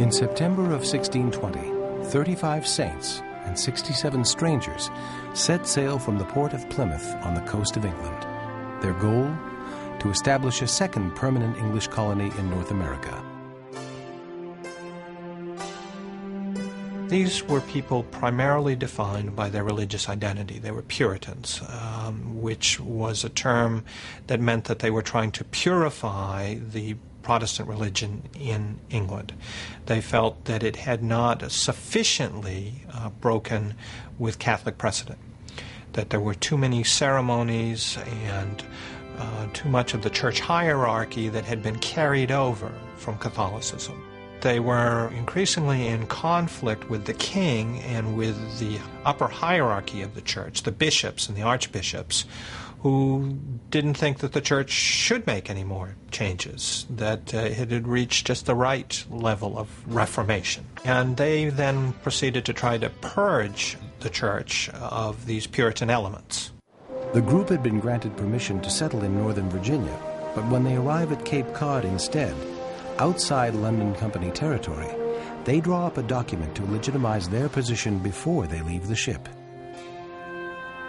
In September of 1620, 35 saints and 67 strangers set sail from the port of Plymouth on the coast of England. Their goal? To establish a second permanent English colony in North America. These were people primarily defined by their religious identity. They were Puritans, which was a term that meant that they were trying to purify the Protestant religion in England. They felt that it had not sufficiently broken with Catholic precedent, that there were too many ceremonies and too much of the church hierarchy that had been carried over from Catholicism. They were increasingly in conflict with the king and with the upper hierarchy of the church, the bishops and the archbishops, who didn't think that the church should make any more changes, that it had reached just the right level of reformation. And they then proceeded to try to purge the church of these Puritan elements. The group had been granted permission to settle in Northern Virginia, but when they arrive at Cape Cod instead, outside London Company territory, they draw up a document to legitimize their position before they leave the ship.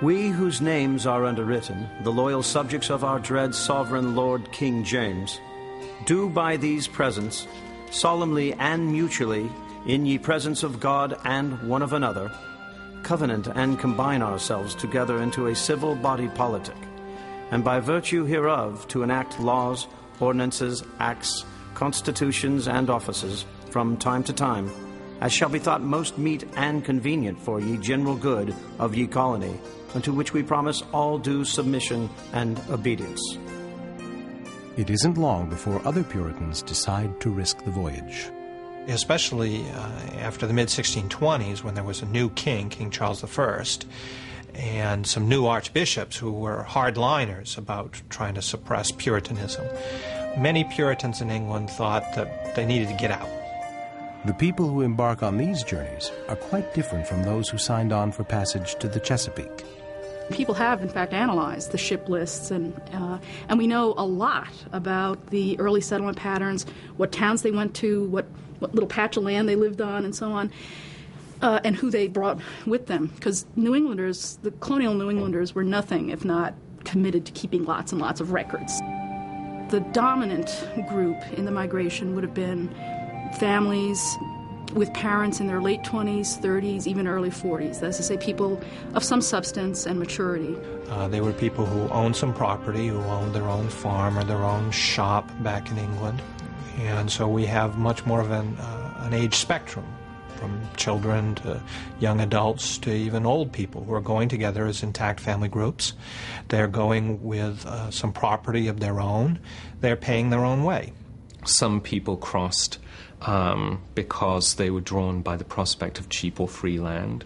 We whose names are underwritten, the loyal subjects of our dread sovereign Lord King James, do by these presents, solemnly and mutually, in ye presence of God and one of another, covenant and combine ourselves together into a civil body politic, and by virtue hereof to enact laws, ordinances, acts, constitutions, and offices from time to time, as shall be thought most meet and convenient for ye general good of ye colony, unto which we promise all due submission and obedience. It isn't long before other Puritans decide to risk the voyage. Especially after the mid-1620s, when there was a new king, King Charles I, and some new archbishops who were hardliners about trying to suppress Puritanism. Many Puritans in England thought that they needed to get out. The people who embark on these journeys are quite different from those who signed on for passage to the Chesapeake. People have, in fact, analyzed the ship lists, and we know a lot about the early settlement patterns, what towns they went to, what little patch of land they lived on, and so on, and who they brought with them. Because New Englanders, the colonial New Englanders, were nothing if not committed to keeping lots and lots of records. The dominant group in the migration would have been families with parents in their late 20s, 30s, even early 40s. That is to say, people of some substance and maturity. They were people who owned some property, who owned their own farm or their own shop back in England. And so we have much more of an age spectrum, from children to young adults to even old people who are going together as intact family groups. They're going with some property of their own. They're paying their own way. Some people crossed because they were drawn by the prospect of cheap or free land.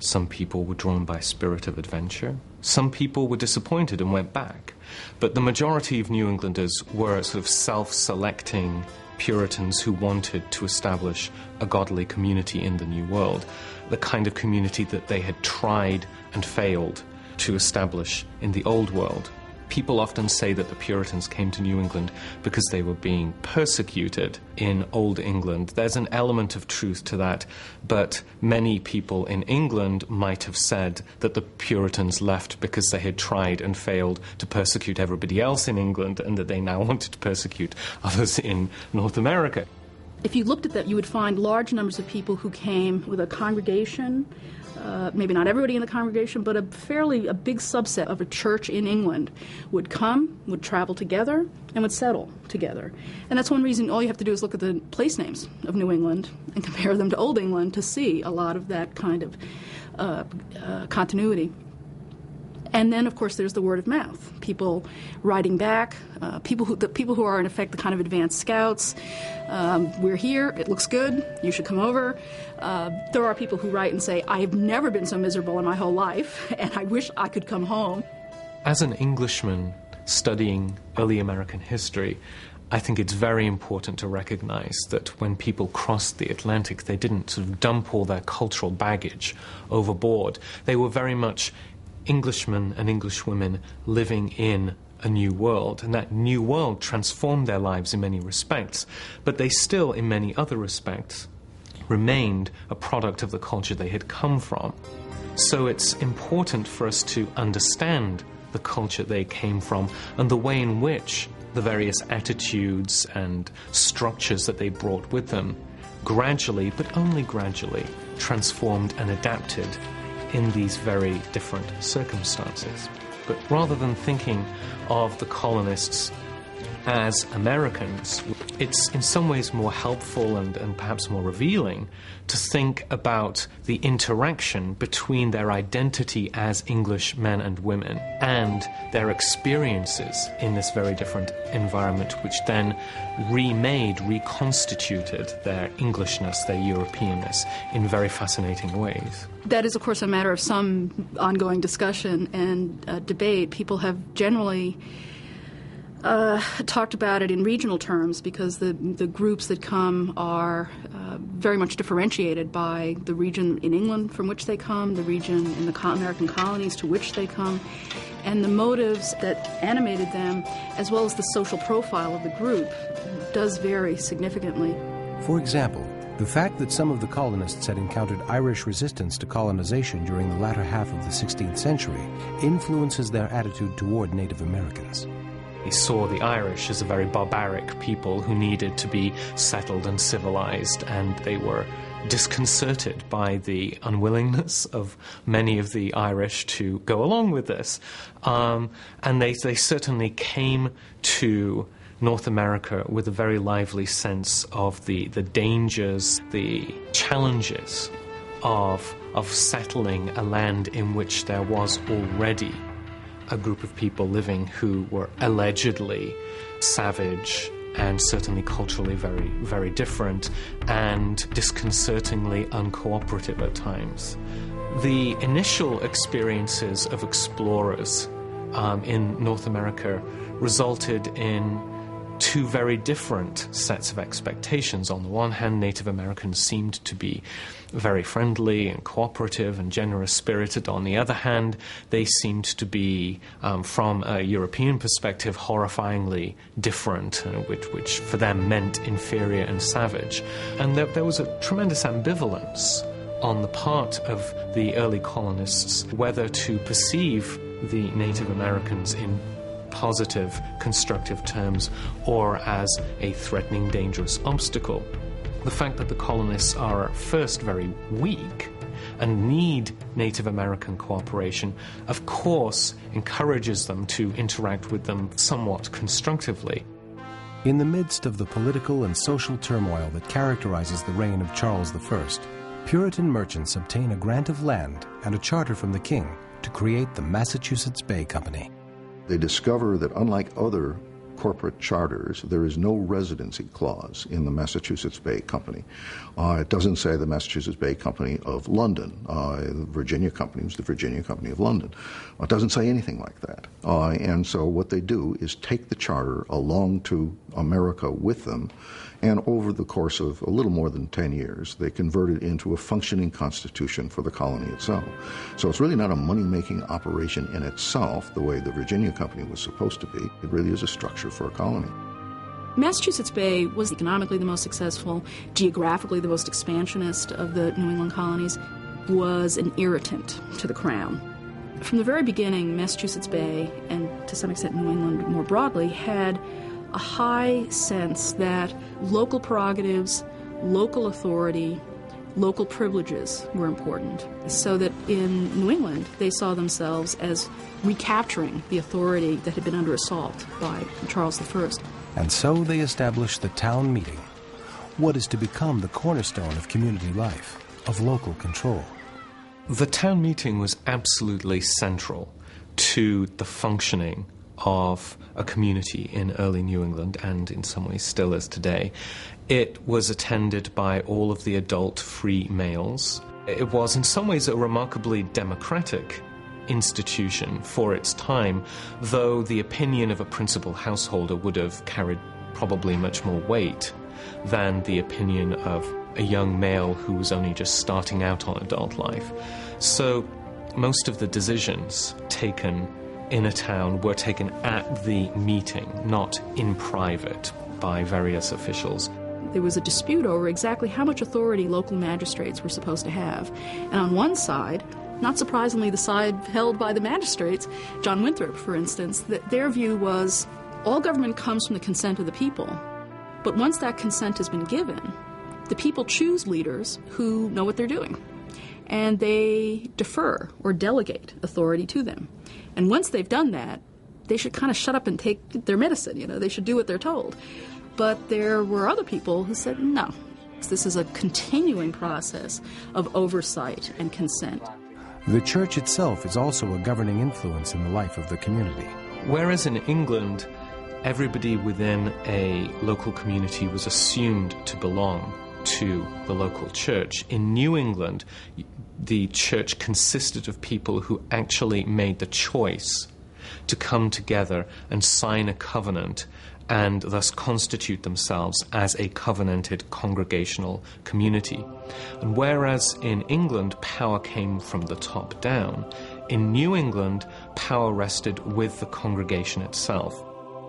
Some people were drawn by a spirit of adventure. Some people were disappointed and went back. But the majority of New Englanders were sort of self-selecting Puritans who wanted to establish a godly community in the New World, the kind of community that they had tried and failed to establish in the Old World. People often say that the Puritans came to New England because they were being persecuted in Old England. There's an element of truth to that, but many people in England might have said that the Puritans left because they had tried and failed to persecute everybody else in England and that they now wanted to persecute others in North America. If you looked at that, you would find large numbers of people who came with a congregation, maybe not everybody in the congregation, but a big subset of a church in England would come, would travel together, and would settle together. And that's one reason all you have to do is look at the place names of New England and compare them to Old England to see a lot of that kind of continuity. And then, of course, there's the word of mouth. People writing back, the people who are, in effect, the kind of advanced scouts. We're here. It looks good. You should come over. There are people who write and say, I have never been so miserable in my whole life, and I wish I could come home. As an Englishman studying early American history, I think it's very important to recognize that when people crossed the Atlantic, they didn't sort of dump all their cultural baggage overboard. They were very much Englishmen and Englishwomen living in a new world, and that new world transformed their lives in many respects, but they still, in many other respects, remained a product of the culture they had come from. So it's important for us to understand the culture they came from and the way in which the various attitudes and structures that they brought with them gradually, but only gradually, transformed and adapted in these very different circumstances. But rather than thinking of the colonists as Americans, it's in some ways more helpful and perhaps more revealing to think about the interaction between their identity as English men and women and their experiences in this very different environment, which then reconstituted their Englishness, their Europeanness, in very fascinating ways. That is, of course, a matter of some ongoing discussion and debate. People have generally talked about it in regional terms because the groups that come are very much differentiated by the region in England from which they come, the region in the American colonies to which they come, and the motives that animated them, as well as the social profile of the group, does vary significantly. For example, the fact that some of the colonists had encountered Irish resistance to colonization during the latter half of the 16th century influences their attitude toward Native Americans. He saw the Irish as a very barbaric people who needed to be settled and civilized, and they were disconcerted by the unwillingness of many of the Irish to go along with this. And they certainly came to North America with a very lively sense of the dangers, the challenges of settling a land in which there was already a group of people living who were allegedly savage and certainly culturally very, very different and disconcertingly uncooperative at times. The initial experiences of explorers in North America resulted in two very different sets of expectations. On the one hand, Native Americans seemed to be very friendly and cooperative and generous-spirited. On the other hand, they seemed to be, from a European perspective, horrifyingly different, which for them meant inferior and savage. And there was a tremendous ambivalence on the part of the early colonists whether to perceive the Native Americans in positive, constructive terms or as a threatening, dangerous obstacle. The fact that the colonists are first very weak and need Native American cooperation, of course, encourages them to interact with them somewhat constructively. In the midst of the political and social turmoil that characterizes the reign of Charles I, Puritan merchants obtain a grant of land and a charter from the king to create the Massachusetts Bay Company. They discover that unlike other corporate charters, there is no residency clause in the Massachusetts Bay Company. It doesn't say the Massachusetts Bay Company of London. The Virginia Company was the Virginia Company of London. It doesn't say anything like that. And so what they do is take the charter along to America with them, and over the course of a little more than 10 years, they convert it into a functioning constitution for the colony itself. So it's really not a money-making operation in itself, the way the Virginia Company was supposed to be. It really is a structure for a colony. Massachusetts Bay was economically the most successful, geographically the most expansionist of the New England colonies, was an irritant to the crown. From the very beginning, Massachusetts Bay, and to some extent New England more broadly, had a high sense that local prerogatives, local authority, local privileges were important. So that in New England, they saw themselves as recapturing the authority that had been under assault by Charles I. And so they established the town meeting, what is to become the cornerstone of community life, of local control. The town meeting was absolutely central to the functioning of a community in early New England, and in some ways still is today. It was attended by all of the adult free males. It was in some ways a remarkably democratic institution for its time, though the opinion of a principal householder would have carried probably much more weight than the opinion of a young male who was only just starting out on adult life. So most of the decisions taken in a town were taken at the meeting, not in private by various officials. There was a dispute over exactly how much authority local magistrates were supposed to have. And on one side, not surprisingly the side held by the magistrates, John Winthrop, for instance, that their view was all government comes from the consent of the people. But once that consent has been given, the people choose leaders who know what they're doing. And they defer or delegate authority to them. And once they've done that, they should kind of shut up and take their medicine, they should do what they're told. But there were other people who said, no, this is a continuing process of oversight and consent. The church itself is also a governing influence in the life of the community. Whereas in England, everybody within a local community was assumed to belong to the local church. In New England, the church consisted of people who actually made the choice to come together and sign a covenant and thus constitute themselves as a covenanted congregational community. And whereas in England power came from the top down, in New England power rested with the congregation itself.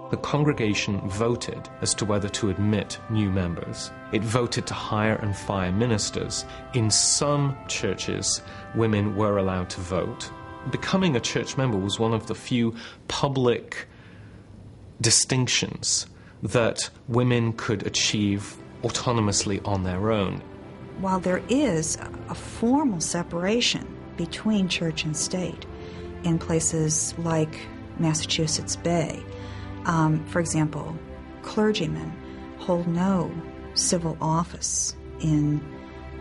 The congregation voted as to whether to admit new members. It voted to hire and fire ministers. In some churches, women were allowed to vote. Becoming a church member was one of the few public distinctions that women could achieve autonomously on their own. While there is a formal separation between church and state in places like Massachusetts Bay, for example, clergymen hold no civil office in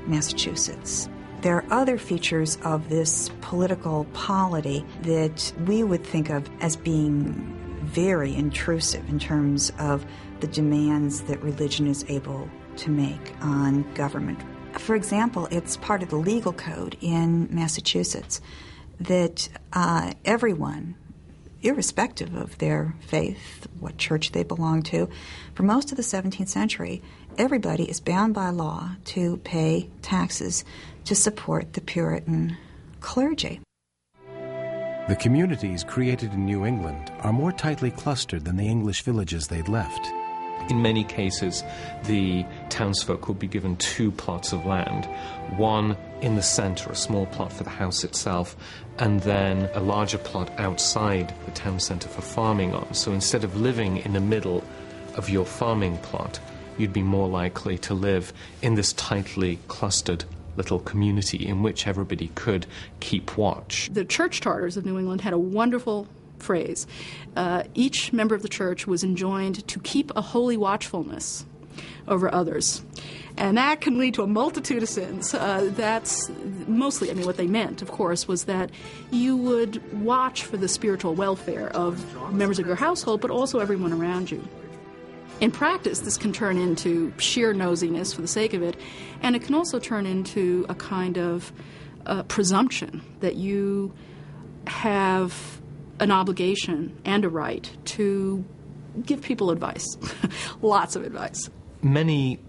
Massachusetts. There are other features of this political polity that we would think of as being very intrusive in terms of the demands that religion is able to make on government. For example, it's part of the legal code in Massachusetts that everyone, irrespective of their faith, what church they belong to, for most of the 17th century, everybody is bound by law to pay taxes to support the Puritan clergy. The communities created in New England are more tightly clustered than the English villages they'd left. In many cases, the townsfolk would be given two plots of land, one in the center, a small plot for the house itself, and then a larger plot outside the town center for farming on. So instead of living in the middle of your farming plot, you'd be more likely to live in this tightly clustered little community in which everybody could keep watch. The church charters of New England had a wonderful phrase. Each member of the church was enjoined to keep a holy watchfulness over others. And that can lead to a multitude of sins. That's mostly, what they meant, of course, was that you would watch for the spiritual welfare of members of your household, but also everyone around you. In practice, this can turn into sheer nosiness for the sake of it, and it can also turn into a kind of presumption that you have an obligation and a right to give people advice, lots of advice. Many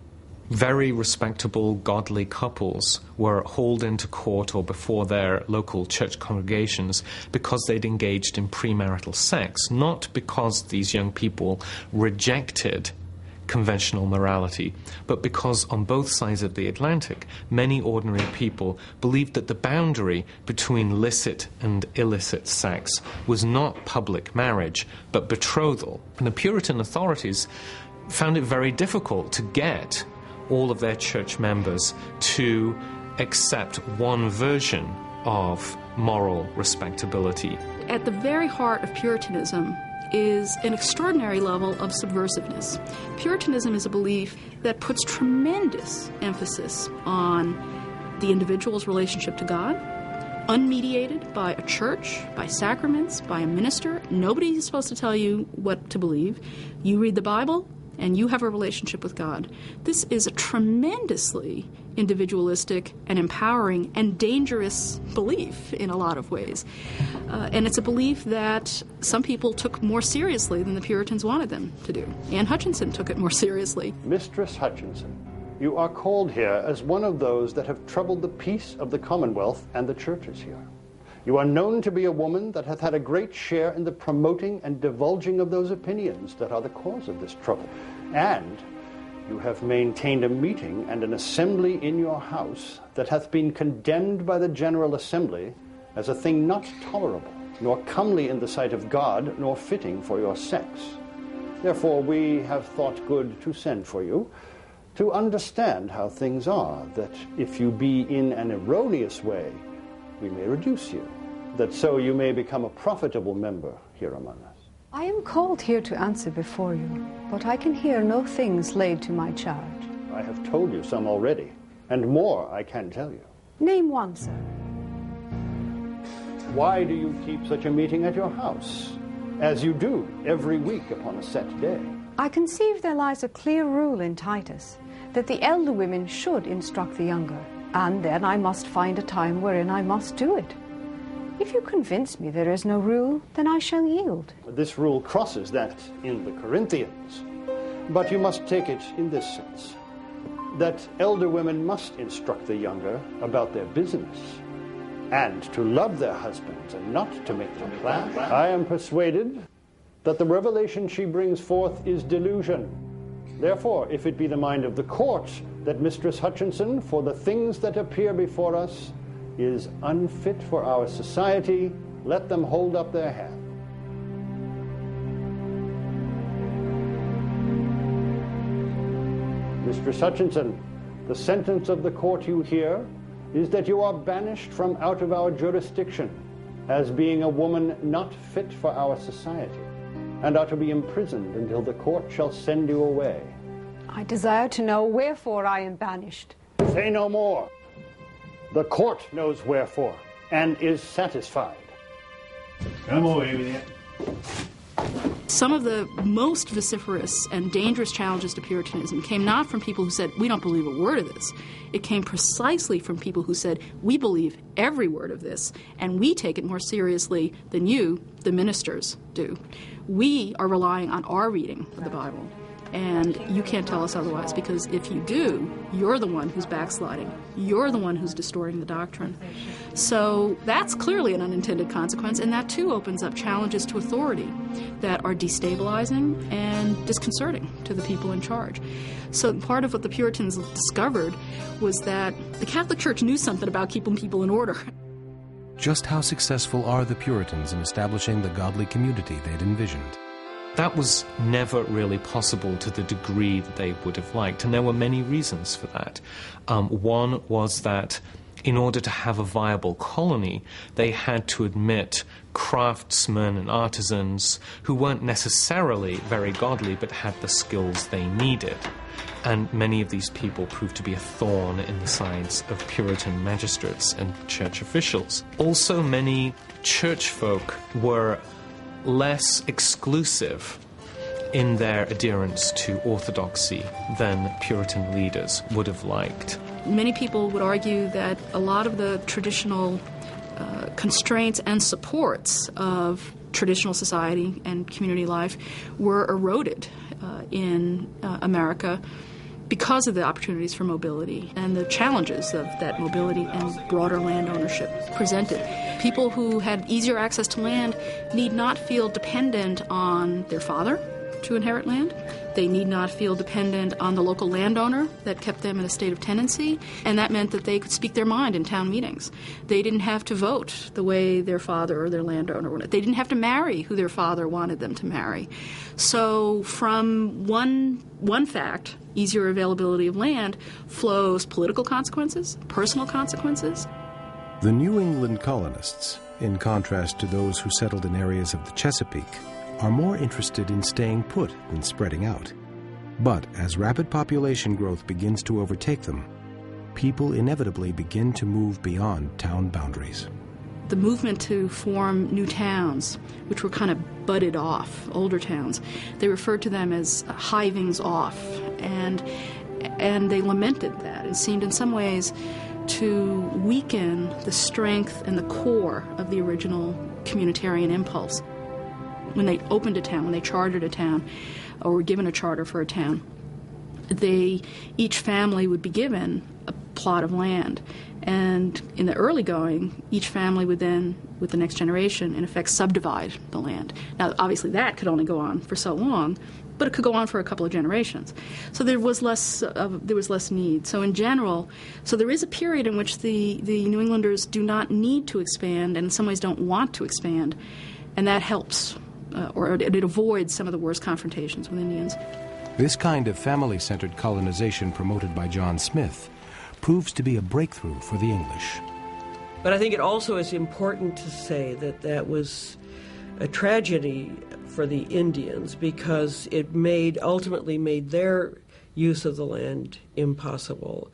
very respectable, godly couples were hauled into court or before their local church congregations because they'd engaged in premarital sex, not because these young people rejected conventional morality, but because on both sides of the Atlantic, many ordinary people believed that the boundary between licit and illicit sex was not public marriage, but betrothal. And the Puritan authorities found it very difficult to get all of their church members to accept one version of moral respectability. At the very heart of Puritanism is an extraordinary level of subversiveness. Puritanism is a belief that puts tremendous emphasis on the individual's relationship to God, unmediated by a church, by sacraments, by a minister. Nobody is supposed to tell you what to believe. You read the Bible, and you have a relationship with God. This is a tremendously individualistic and empowering and dangerous belief in a lot of ways. And it's a belief that some people took more seriously than the Puritans wanted them to do. Anne Hutchinson took it more seriously. Mistress Hutchinson, you are called here as one of those that have troubled the peace of the Commonwealth and the churches here. You are known to be a woman that hath had a great share in the promoting and divulging of those opinions that are the cause of this trouble. And you have maintained a meeting and an assembly in your house that hath been condemned by the General Assembly as a thing not tolerable, nor comely in the sight of God, nor fitting for your sex. Therefore we have thought good to send for you, to understand how things are, that if you be in an erroneous way, we may reduce you, that so you may become a profitable member here among us. I am called here to answer before you, but I can hear no things laid to my charge. I have told you some already, and more I can tell you. Name one, sir. Why do you keep such a meeting at your house, as you do every week upon a set day? I conceive there lies a clear rule in Titus, that the elder women should instruct the younger, and then I must find a time wherein I must do it. If you convince me there is no rule, then I shall yield. This rule crosses that in the Corinthians, but you must take it in this sense, that elder women must instruct the younger about their business, and to love their husbands and not to make them clash. I am persuaded that the revelation she brings forth is delusion. Therefore, if it be the mind of the court that Mistress Hutchinson, for the things that appear before us, is unfit for our society, let them hold up their hand. Mistress Hutchinson, the sentence of the court you hear is that you are banished from out of our jurisdiction as being a woman not fit for our society, and are to be imprisoned until the court shall send you away. I desire to know wherefore I am banished. Say no more. The court knows wherefore, and is satisfied. Come away with you. Some of the most vociferous and dangerous challenges to Puritanism came not from people who said, we don't believe a word of this. It came precisely from people who said, we believe every word of this, and we take it more seriously than you, the ministers, do. We are relying on our reading of the Bible. And you can't tell us otherwise, because if you do, you're the one who's backsliding. You're the one who's distorting the doctrine. So that's clearly an unintended consequence, and that too opens up challenges to authority that are destabilizing and disconcerting to the people in charge. So part of what the Puritans discovered was that the Catholic Church knew something about keeping people in order. Just how successful are the Puritans in establishing the godly community they'd envisioned? That was never really possible to the degree that they would have liked, and there were many reasons for that. One was that in order to have a viable colony, they had to admit craftsmen and artisans who weren't necessarily very godly but had the skills they needed. And many of these people proved to be a thorn in the sides of Puritan magistrates and church officials. Also, many church folk were less exclusive in their adherence to orthodoxy than Puritan leaders would have liked. Many people would argue that a lot of the traditional constraints and supports of traditional society and community life were eroded in America because of the opportunities for mobility and the challenges of that mobility and broader land ownership presented. People who had easier access to land need not feel dependent on their father to inherit land. They need not feel dependent on the local landowner that kept them in a state of tenancy, and that meant that they could speak their mind in town meetings. They didn't have to vote the way their father or their landowner wanted. They didn't have to marry who their father wanted them to marry. So from one fact, easier availability of land, flows political consequences, personal consequences. The New England colonists, in contrast to those who settled in areas of the Chesapeake, are more interested in staying put than spreading out. But as rapid population growth begins to overtake them, people inevitably begin to move beyond town boundaries. The movement to form new towns, which were kind of budded off, older towns, they referred to them as hivings off, and they lamented that. It seemed in some ways to weaken the strength and the core of the original communitarian impulse. When they opened a town, when they chartered a town, or were given a charter for a town, each family would be given a plot of land, And in the early going, each family would then, with the next generation, in effect subdivide the land. Now, obviously that could only go on for so long, but it could go on for a couple of generations. So there was less need. So in general, there is a period in which the New Englanders do not need to expand, and in some ways don't want to expand, and that helps, or it avoids some of the worst confrontations with Indians. This kind of family-centered colonization promoted by John Smith proves to be a breakthrough for the English. But I think it also is important to say that that was a tragedy for the Indians, because it ultimately made their use of the land impossible.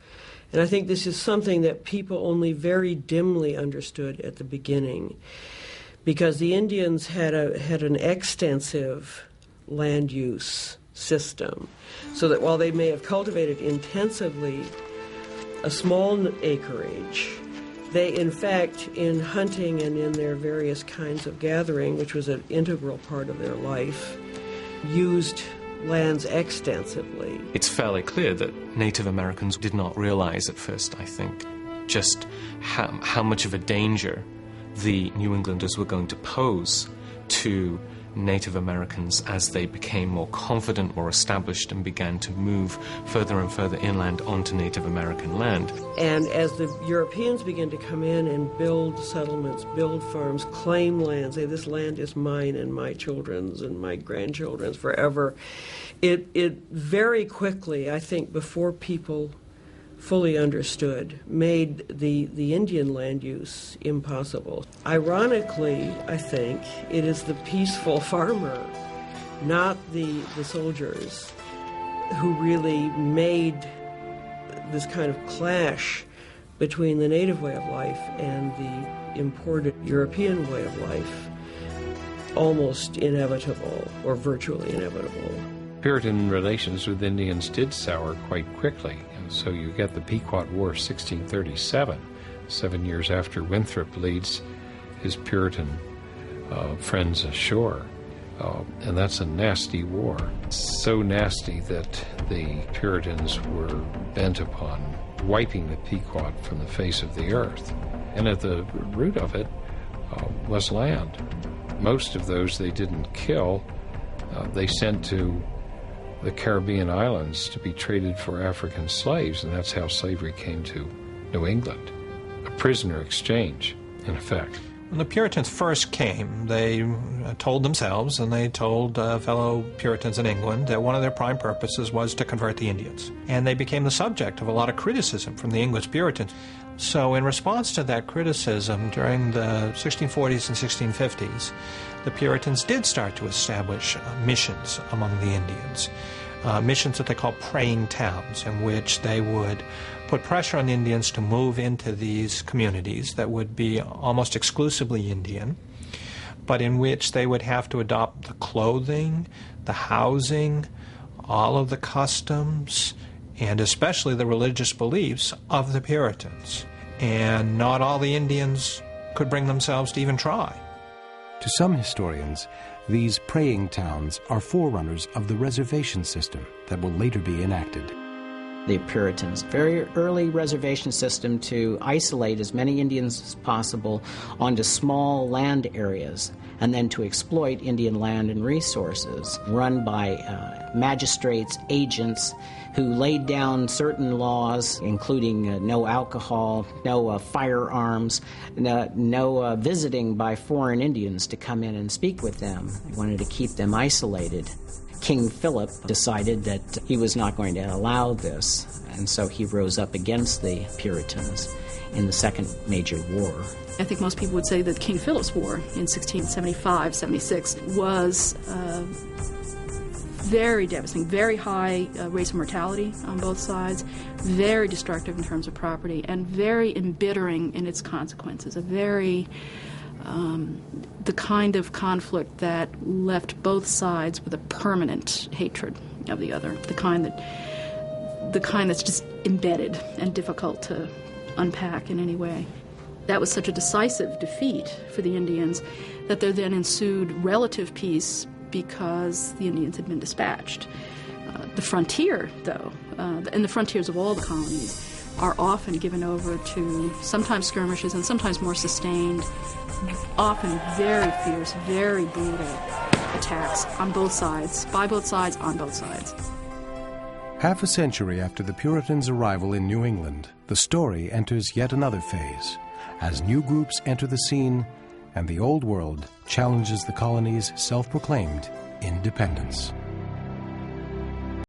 And I think this is something that people only very dimly understood at the beginning, because the Indians had an extensive land use system, so that while they may have cultivated intensively a small acreage, they, in fact, in hunting and in their various kinds of gathering, which was an integral part of their life, used lands extensively. It's fairly clear that Native Americans did not realize at first, I think, just how much of a danger the New Englanders were going to pose to Native Americans as they became more confident, more established, and began to move further and further inland onto Native American land. And as the Europeans began to come in and build settlements, build farms, claim land, say this land is mine and my children's and my grandchildren's forever, it very quickly, I think, before people fully understood, made the Indian land use impossible. Ironically, I think, it is the peaceful farmer, not the soldiers, who really made this kind of clash between the native way of life and the imported European way of life almost inevitable, or virtually inevitable. Puritan relations with Indians did sour quite quickly. So you get the Pequot War, 1637, 7 years after Winthrop leads his Puritan friends ashore. And that's a nasty war. So nasty that the Puritans were bent upon wiping the Pequot from the face of the earth. And at the root of it was land. Most of those they didn't kill, they sent to the Caribbean islands to be traded for African slaves, and that's how slavery came to New England. A prisoner exchange, in effect. When the Puritans first came, they told themselves, and they told fellow Puritans in England, that one of their prime purposes was to convert the Indians. And they became the subject of a lot of criticism from the English Puritans. So in response to that criticism, during the 1640s and 1650s, the Puritans did start to establish missions among the Indians, missions that they call praying towns, in which they would put pressure on Indians to move into these communities that would be almost exclusively Indian, but in which they would have to adopt the clothing, the housing, all of the customs, and especially the religious beliefs of the Puritans. And not all the Indians could bring themselves to even try. To some historians, these praying towns are forerunners of the reservation system that will later be enacted. The Puritans' very early reservation system to isolate as many Indians as possible onto small land areas, and then to exploit Indian land and resources, run by magistrates, agents, who laid down certain laws, including no alcohol, no firearms, no visiting by foreign Indians to come in and speak with them. They wanted to keep them isolated. King Philip decided that he was not going to allow this, and so he rose up against the Puritans in the Second Major War. I think most people would say that King Philip's War in 1675-76 was very devastating, very high rates of mortality on both sides, very destructive in terms of property, and very embittering in its consequences, the kind of conflict that left both sides with a permanent hatred of the other, the kind that's just embedded and difficult to unpack in any way. That was such a decisive defeat for the Indians that there then ensued relative peace because the Indians had been dispatched. The frontier, though, and the frontiers of all the colonies, are often given over to sometimes skirmishes and sometimes more sustained, often very fierce, very brutal attacks on both sides, by both sides, on both sides. Half a century after the Puritans' arrival in New England, the story enters yet another phase, as new groups enter the scene and the Old World challenges the colony's self-proclaimed independence.